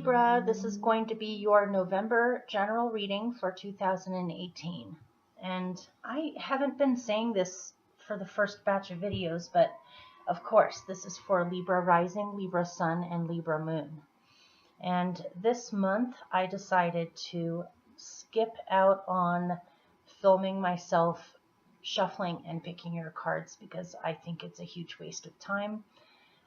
Libra, this is going to be your November general reading for 2018. And I haven't been saying this for the first batch of videos, but of course, this is for Libra rising, Libra sun, and Libra moon. And this month, I decided to skip out on filming myself shuffling and picking your cards because I think it's a huge waste of time.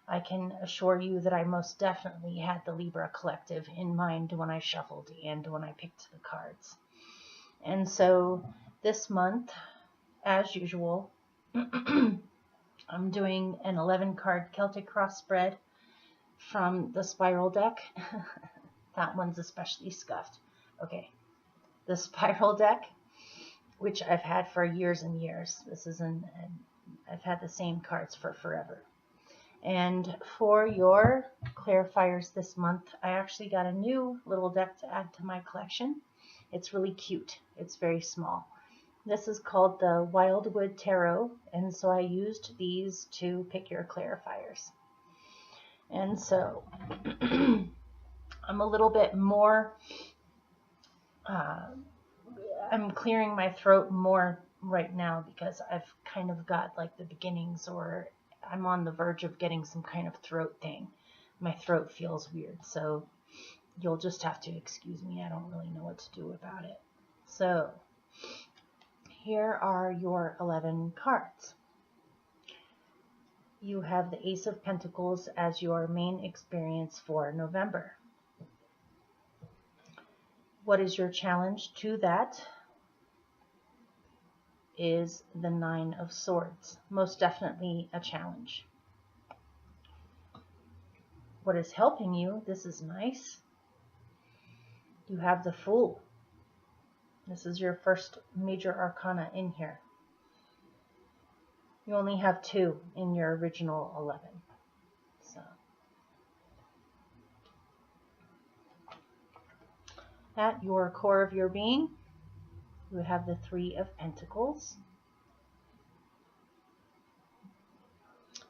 I can assure you that I most definitely had the Libra collective in mind when I shuffled and when I picked the cards. And so this month, as usual, I'm doing an 11-card Celtic cross spread from the spiral deck. That one's especially scuffed. Okay, the spiral deck, which I've had for years and years. I've had the same cards for forever. And for your clarifiers this month, I actually got a new little deck to add to my collection. It's really cute. It's very small. This is called the Wildwood Tarot, and so I used these to pick your clarifiers. And so I'm a little bit more, I'm clearing my throat more right now because I've kind of got like the beginnings, or I'm on the verge of getting some kind of throat thing. My throat feels weird, so you'll just have to excuse me. I don't really know what to do about it. So here are your 11 cards. You have the Ace of Pentacles as your main experience for November. What is your challenge to that? Is the Nine of Swords. Most definitely a challenge. What is helping you? This is nice. You have the Fool. This is your first major arcana in here. You only have 2 in your original 11. So at your core of your being, you have the 3 of Pentacles.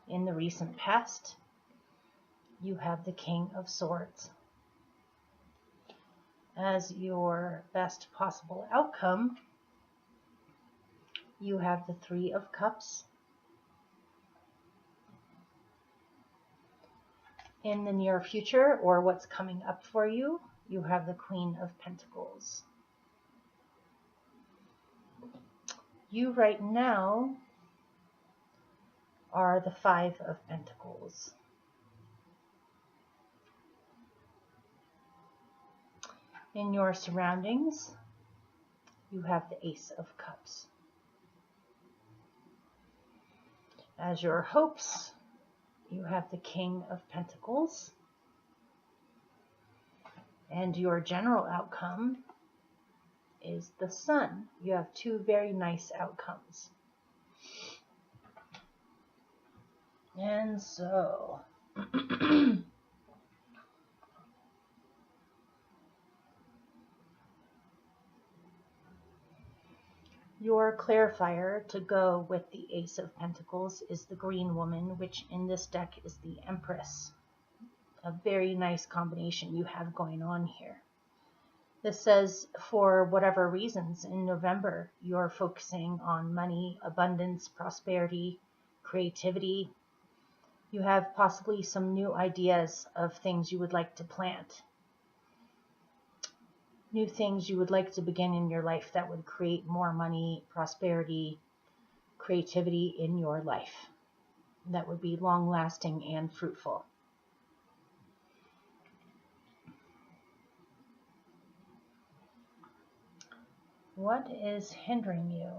In the recent past, you have the King of Swords. As your best possible outcome, you have the 3 of Cups. In the near future, or what's coming up for you, you have the Queen of Pentacles. You right now are the 5 of Pentacles. In your surroundings, you have the Ace of Cups. As your hopes, you have the King of Pentacles. And your general outcome is the Sun. You have 2 very nice outcomes. And so your clarifier to go with the Ace of Pentacles is the Green Woman, which in this deck is the Empress. A very nice combination you have going on here. This says, for whatever reasons, in November, you're focusing on money, abundance, prosperity, creativity. You have possibly some new ideas of things you would like to plant. New things you would like to begin in your life that would create more money, prosperity, creativity in your life. That would be long-lasting and fruitful. What is hindering you?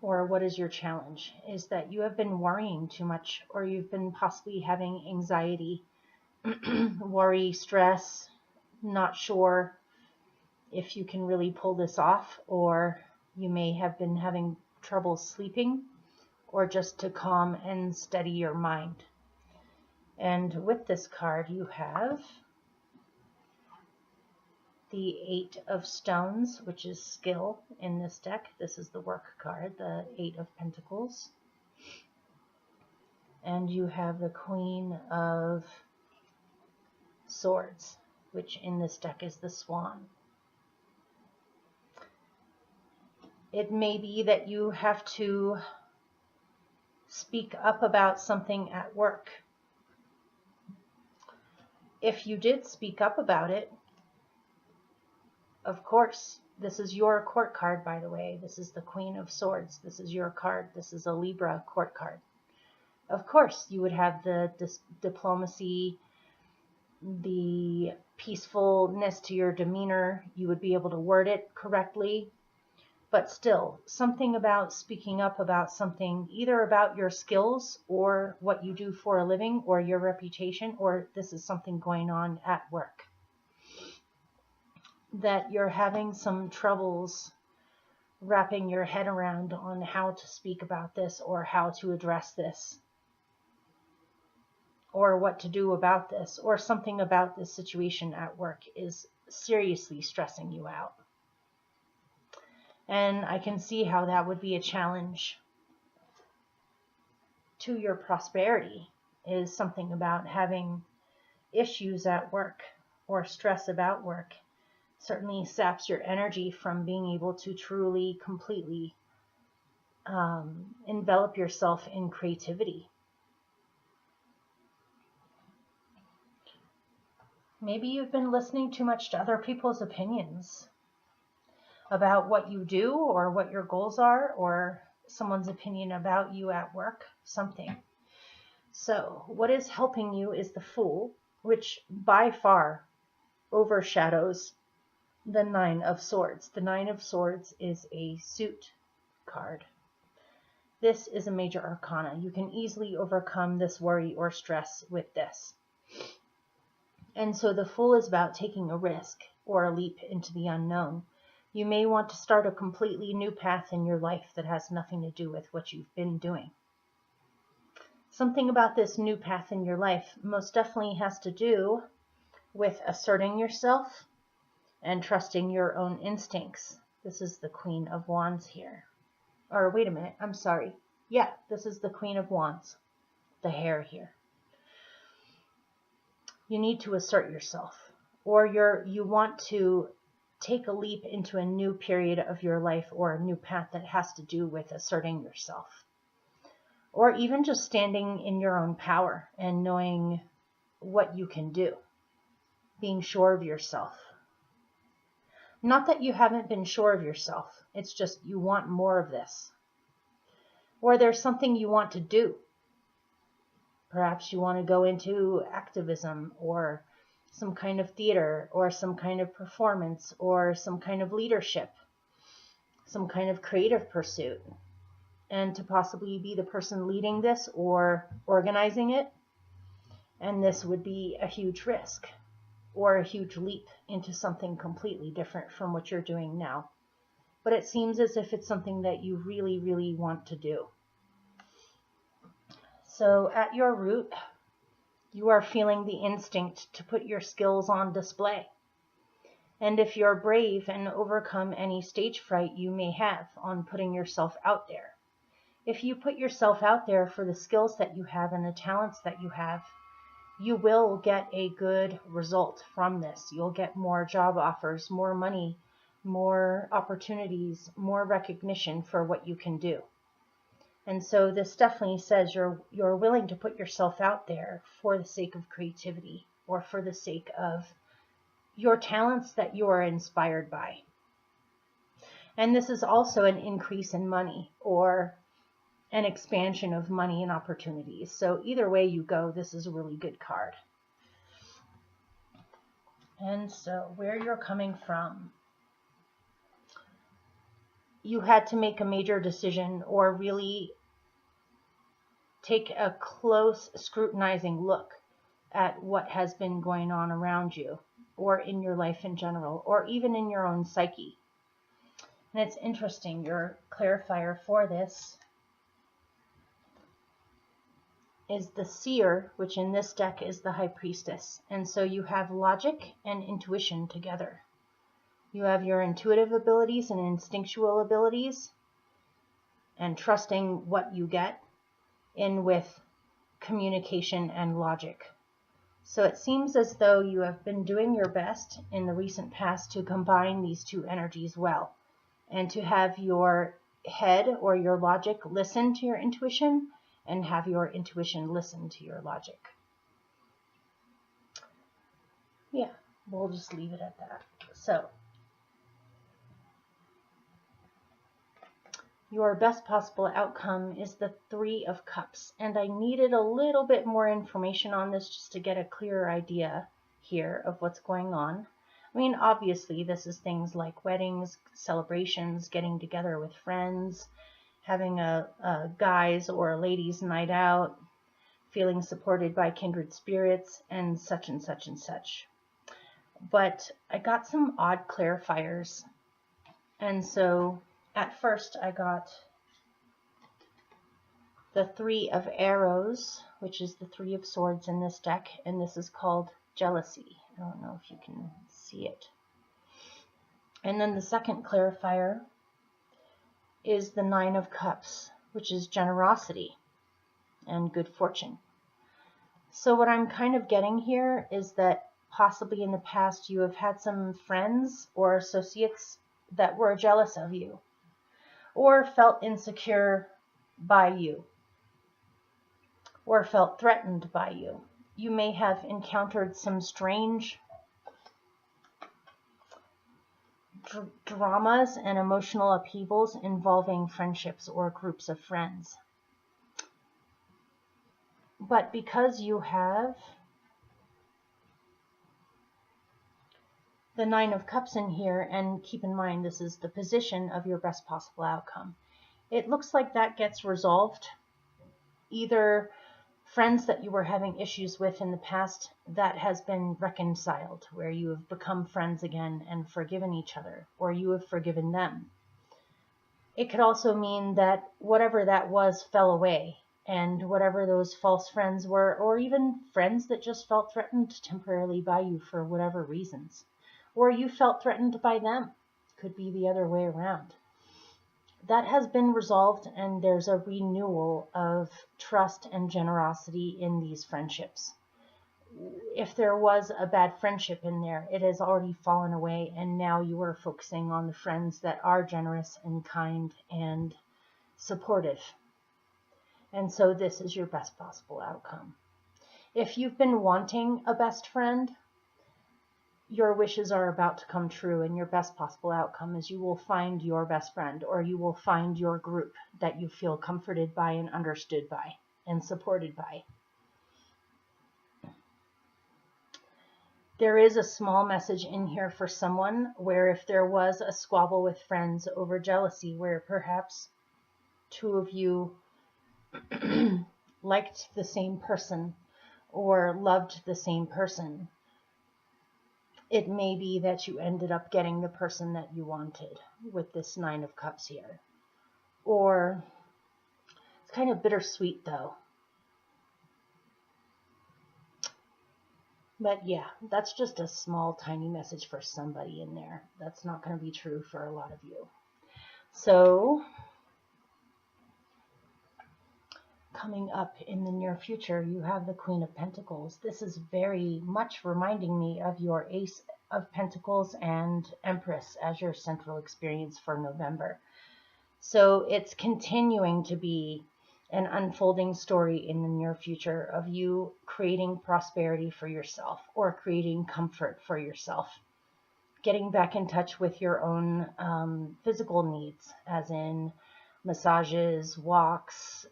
Or what is your challenge? Is that you have been worrying too much, or you've been possibly having anxiety, worry, stress, not sure if you can really pull this off, or you may have been having trouble sleeping, or just to calm and steady your mind. And with this card, you have the 8 of Stones, which is skill in this deck. This is the work card, the 8 of Pentacles. And you have the Queen of Swords, which in this deck is the Swan. It may be that you have to speak up about something at work. If you did speak up about it, of course, this is your court card, by the way. This is the Queen of Swords. This is your card. This is a Libra court card. Of course, you would have the diplomacy, the peacefulness to your demeanor. You would be able to word it correctly. But still, something about speaking up about something, either about your skills or what you do for a living or your reputation, or this is something going on at work, that you're having some troubles wrapping your head around on how to speak about this or how to address this or what to do about this, or something about this situation at work is seriously stressing you out. And I can see how that would be a challenge to your prosperity, is something about having issues at work or stress about work. Certainly saps your energy from being able to truly, completely envelop yourself in creativity. Maybe you've been listening too much to other people's opinions about what you do or what your goals are, or someone's opinion about you at work, something. So what is helping you is the Fool, which by far overshadows the Nine of Swords. The Nine of Swords is a suit card. This is a major arcana. You can easily overcome this worry or stress with this. And so the Fool is about taking a risk or a leap into the unknown. You may want to start a completely new path in your life that has nothing to do with what you've been doing. Something about this new path in your life most definitely has to do with asserting yourself and trusting your own instincts. This is the Queen of Wands here. Or wait a minute, I'm sorry. Yeah, this is the Queen of Wands, the hair here. You need to assert yourself, or you want to take a leap into a new period of your life or a new path that has to do with asserting yourself. Or even just standing in your own power and knowing what you can do, being sure of yourself. Not that you haven't been sure of yourself, it's just you want more of this. Or there's something you want to do. Perhaps you want to go into activism or some kind of theater or some kind of performance or some kind of leadership, some kind of creative pursuit. And to possibly be the person leading this or organizing it. And this would be a huge risk or a huge leap into something completely different from what you're doing now. But it seems as if it's something that you really, really want to do. So at your root, you are feeling the instinct to put your skills on display. And if you're brave and overcome any stage fright you may have on putting yourself out there, if you put yourself out there for the skills that you have and the talents that you have, you will get a good result from this. You'll get more job offers, more money, more opportunities, more recognition for what you can do. And so this definitely says you're willing to put yourself out there for the sake of creativity or for the sake of your talents that you are inspired by. And this is also an increase in money or an expansion of money and opportunities. So either way you go, this is a really good card. And so where you're coming from, you had to make a major decision or really take a close scrutinizing look at what has been going on around you or in your life in general, or even in your own psyche. And it's interesting, your clarifier for this is the Seer, which in this deck is the High Priestess. And so you have logic and intuition together. You have your intuitive abilities and instinctual abilities and trusting what you get in with communication and logic. So it seems as though you have been doing your best in the recent past to combine these two energies well, and to have your head or your logic listen to your intuition, and have your intuition listen to your logic. Yeah, we'll just leave it at that. So, your best possible outcome is the Three of Cups, and I needed a little bit more information on this just to get a clearer idea here of what's going on. I mean, obviously, this is things like weddings, celebrations, getting together with friends, having a guys or a ladies' night out, feeling supported by kindred spirits, and such and such and such. But I got some odd clarifiers, and so at first I got the Three of Arrows, which is the Three of Swords in this deck, and this is called jealousy. I don't know if you can see it. And then the second clarifier is the Nine of Cups, which is generosity and good fortune. So what I'm kind of getting here is that possibly in the past you have had some friends or associates that were jealous of you, or felt insecure by you, or felt threatened by you. You may have encountered some strange dramas and emotional upheavals involving friendships or groups of friends. But because you have the Nine of Cups in here, and keep in mind this is the position of your best possible outcome, it looks like that gets resolved. Either friends that you were having issues with in the past, that has been reconciled, where you have become friends again and forgiven each other, or you have forgiven them. It could also mean that whatever that was fell away, and whatever those false friends were, or even friends that just felt threatened temporarily by you for whatever reasons, or you felt threatened by them, could be the other way around. That has been resolved, and there's a renewal of trust and generosity in these friendships. If there was a bad friendship in there, it has already fallen away, and now you are focusing on the friends that are generous and kind and supportive. And so this is your best possible outcome. If you've been wanting a best friend, your wishes are about to come true, and your best possible outcome is you will find your best friend, or you will find your group that you feel comforted by and understood by and supported by. There is a small message in here for someone where if there was a squabble with friends over jealousy, where perhaps two of you liked the same person or loved the same person, it may be that you ended up getting the person that you wanted with this Nine of Cups here. Or it's kind of bittersweet though. But yeah, that's just a small, tiny message for somebody in there. That's not going to be true for a lot of you. So, coming up in the near future, you have the Queen of Pentacles. This is very much reminding me of your Ace of Pentacles and Empress as your central experience for November. So it's continuing to be an unfolding story in the near future of you creating prosperity for yourself, or creating comfort for yourself, getting back in touch with your own physical needs, as in massages, walks,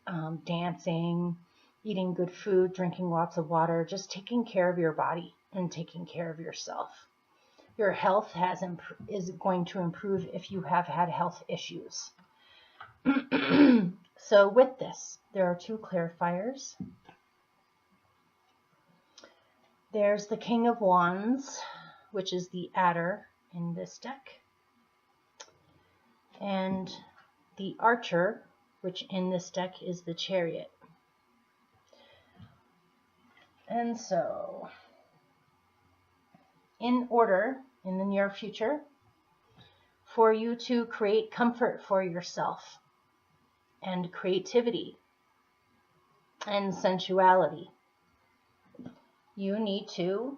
dancing, eating good food, drinking lots of water, just taking care of your body and taking care of yourself. Your health is going to improve if you have had health issues. So with this, there are two clarifiers. There's the King of Wands, which is the Adder in this deck, and the Archer, which in this deck is the Chariot. And so, in order, in the near future, for you to create comfort for yourself, and creativity, and sensuality, You need to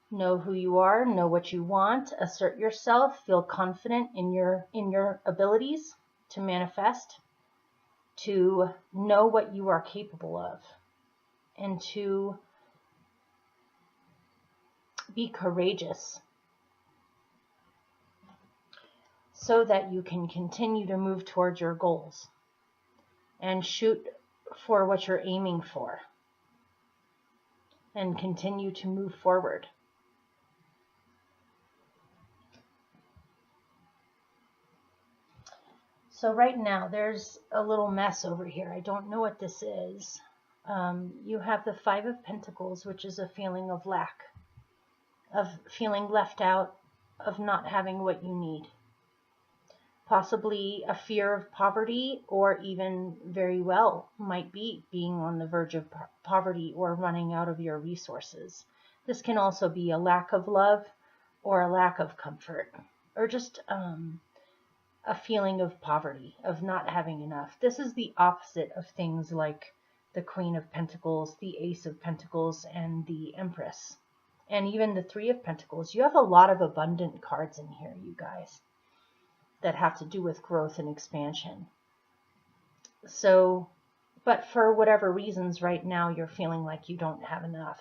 know who you are, know what you want, assert yourself, feel confident in your abilities to manifest, to know what you are capable of, and to be courageous so that you can continue to move towards your goals and shoot for what you're aiming for and continue to move forward. So right now there's a little mess over here. I don't know what this is. You have the Five of Pentacles, which is a feeling of lack, of feeling left out, of not having what you need. Possibly a fear of poverty, or even very well might be being on the verge of poverty or running out of your resources. This can also be a lack of love or a lack of comfort, or just a feeling of poverty, of not having enough. This is the opposite of things like the Queen of Pentacles, the Ace of Pentacles, and the Empress, and even the Three of Pentacles. You have a lot of abundant cards in here, you guys, that have to do with growth and expansion. So, but for whatever reasons right now, you're feeling like you don't have enough.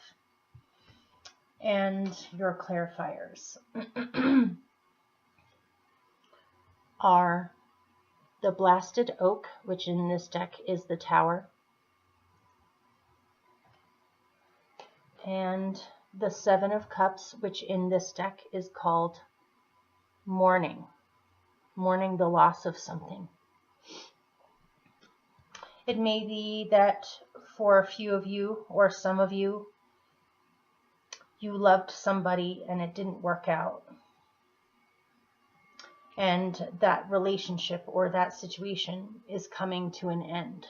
And your clarifiers are the Blasted Oak, which in this deck is the Tower, and the Seven of Cups, which in this deck is called Mourning. Mourning the loss of something. It may be that for a few of you, or some of you, you loved somebody and it didn't work out. And that relationship or that situation is coming to an end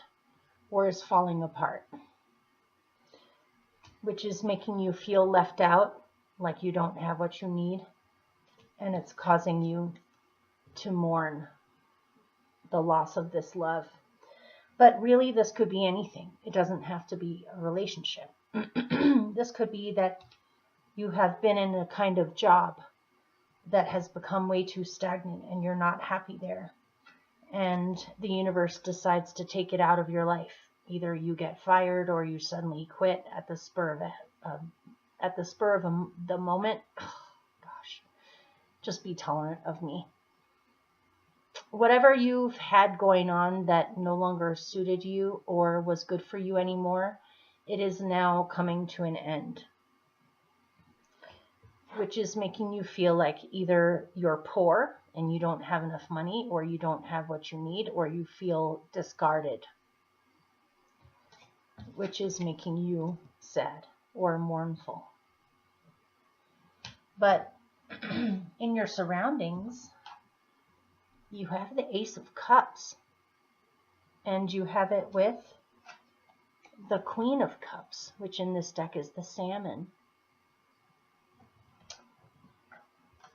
or is falling apart, which is making you feel left out, like you don't have what you need, and it's causing you to mourn the loss of this love. But really, this could be anything. It doesn't have to be a relationship. This could be that you have been in a kind of job that has become way too stagnant and you're not happy there. And the universe decides to take it out of your life. Either you get fired or you suddenly quit at the spur of the moment. Oh, gosh, just be tolerant of me. Whatever you've had going on that no longer suited you or was good for you anymore, it is now coming to an end, which is making you feel like either you're poor and you don't have enough money, or you don't have what you need, or you feel discarded, which is making you sad or mournful. But in your surroundings, you have the Ace of Cups, and you have it with the Queen of Cups, which in this deck is the Salmon.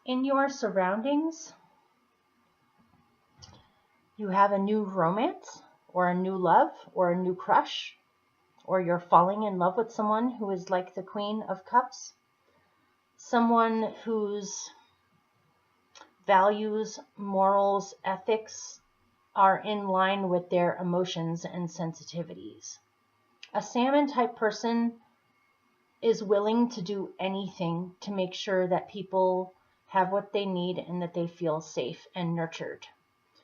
In your surroundings, you have a new romance, or a new love, or a new crush, or you're falling in love with someone who is like the Queen of Cups, someone whose values, morals, ethics are in line with their emotions and sensitivities. A Salmon type person is willing to do anything to make sure that people have what they need and that they feel safe and nurtured.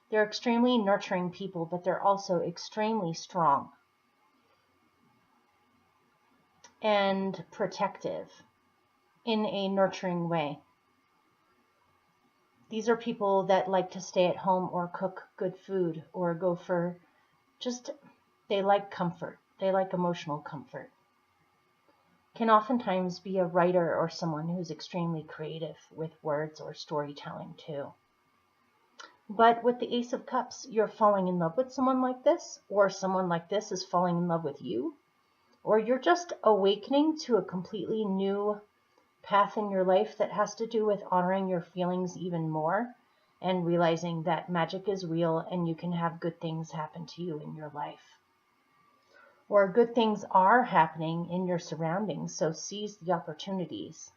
They're extremely nurturing people, but they're also extremely strong and protective in a nurturing way. These are people that like to stay at home or cook good food or go for they like comfort. They like emotional comfort. Can oftentimes be a writer or someone who's extremely creative with words or storytelling too. But with the Ace of Cups, you're falling in love with someone like this, or someone like this is falling in love with you, or you're just awakening to a completely new path in your life that has to do with honoring your feelings even more and realizing that magic is real and you can have good things happen to you in your life. or good things are happening in your surroundings, so seize the opportunities.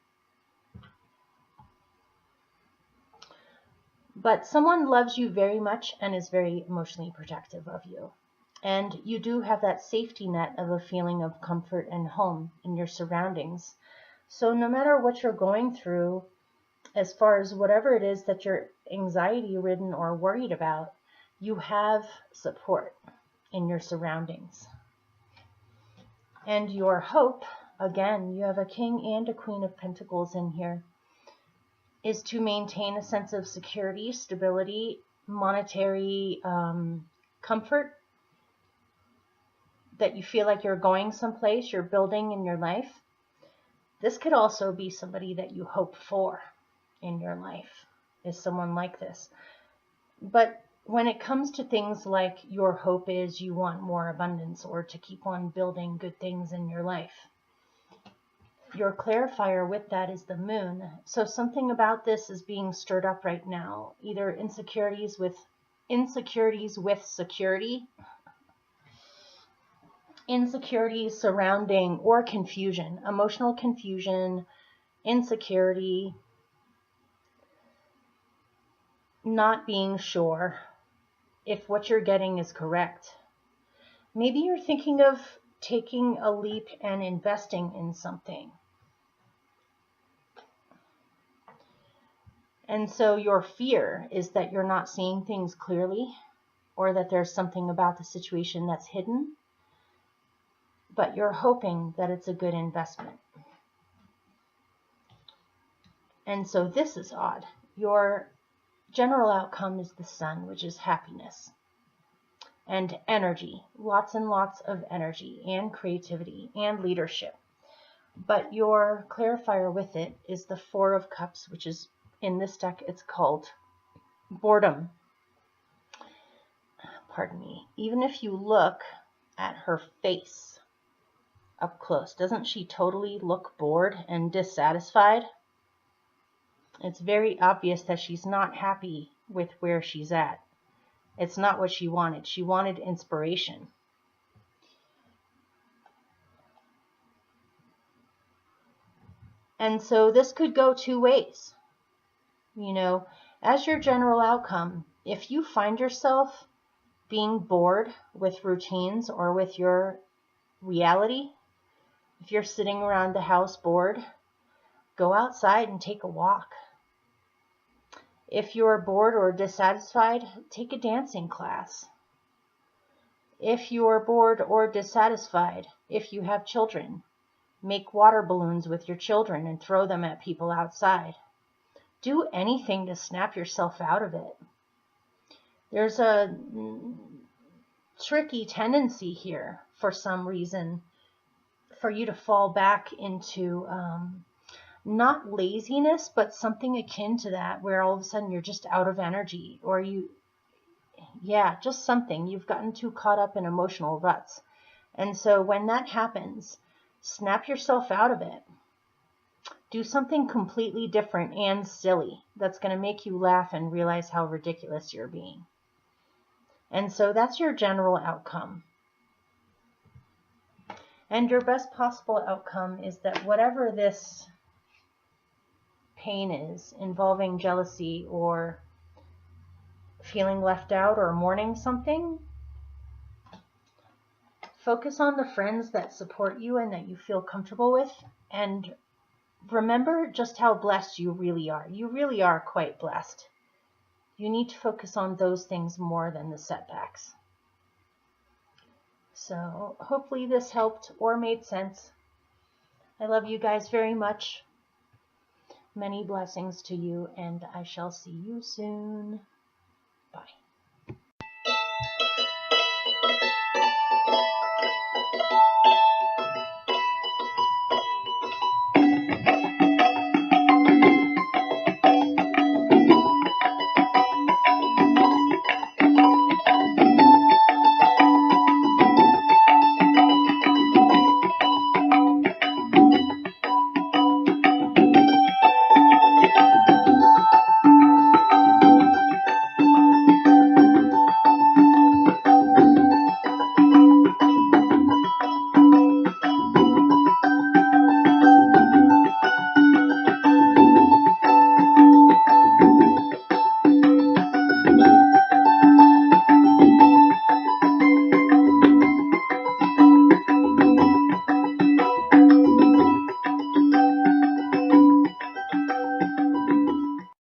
But someone loves you very much and is very emotionally protective of you. And you do have that safety net of a feeling of comfort and home in your surroundings. So no matter what you're going through, as far as whatever it is that you're anxiety-ridden or worried about, you have support in your surroundings. And your hope, again, you have a King and a Queen of Pentacles in here, is to maintain a sense of security, stability, monetary comfort, that you feel like you're going someplace, you're building in your life. This could also be somebody that you hope for in your life, is someone like this. But when it comes to things like your hope is you want more abundance or to keep on building good things in your life, your clarifier with that is the moon. So something about this is being stirred up right now, either insecurities with security, insecurities surrounding, or confusion, emotional confusion, insecurity, not being sure if what you're getting is correct. Maybe you're thinking of taking a leap and investing in something. And so your fear is that you're not seeing things clearly, or that there's something about the situation that's hidden, but you're hoping that it's a good investment. And so this is odd. Your general outcome is the Sun, which is happiness and energy, lots and lots of energy and creativity and leadership. But your clarifier with it is the Four of Cups, which is, in this deck, it's called boredom. Pardon me. Even if you look at her face up close, doesn't she totally look bored and dissatisfied? It's very obvious that she's not happy with where she's at. It's not what she wanted. She wanted inspiration. And so this could go two ways. You know, as your general outcome, if you find yourself being bored with routines or with your reality, if you're sitting around the house bored, go outside and take a walk. If you're bored or dissatisfied, take a dancing class. If you're bored or dissatisfied, if you have children, make water balloons with your children and throw them at people outside. Do anything to snap yourself out of it. There's a tricky tendency here, for some reason, for you to fall back into not laziness, but something akin to that, where all of a sudden you're just out of energy, or just something. You've gotten too caught up in emotional ruts. And so when that happens, snap yourself out of it. Do something completely different and silly that's going to make you laugh and realize how ridiculous you're being. And so that's your general outcome. And your best possible outcome is that whatever this pain is, involving jealousy or feeling left out or mourning something, focus on the friends that support you and that you feel comfortable with, and remember just how blessed you really are. You really are quite blessed. You need to focus on those things more than the setbacks. So hopefully this helped or made sense. I love you guys very much. Many blessings to you, and I shall see you soon.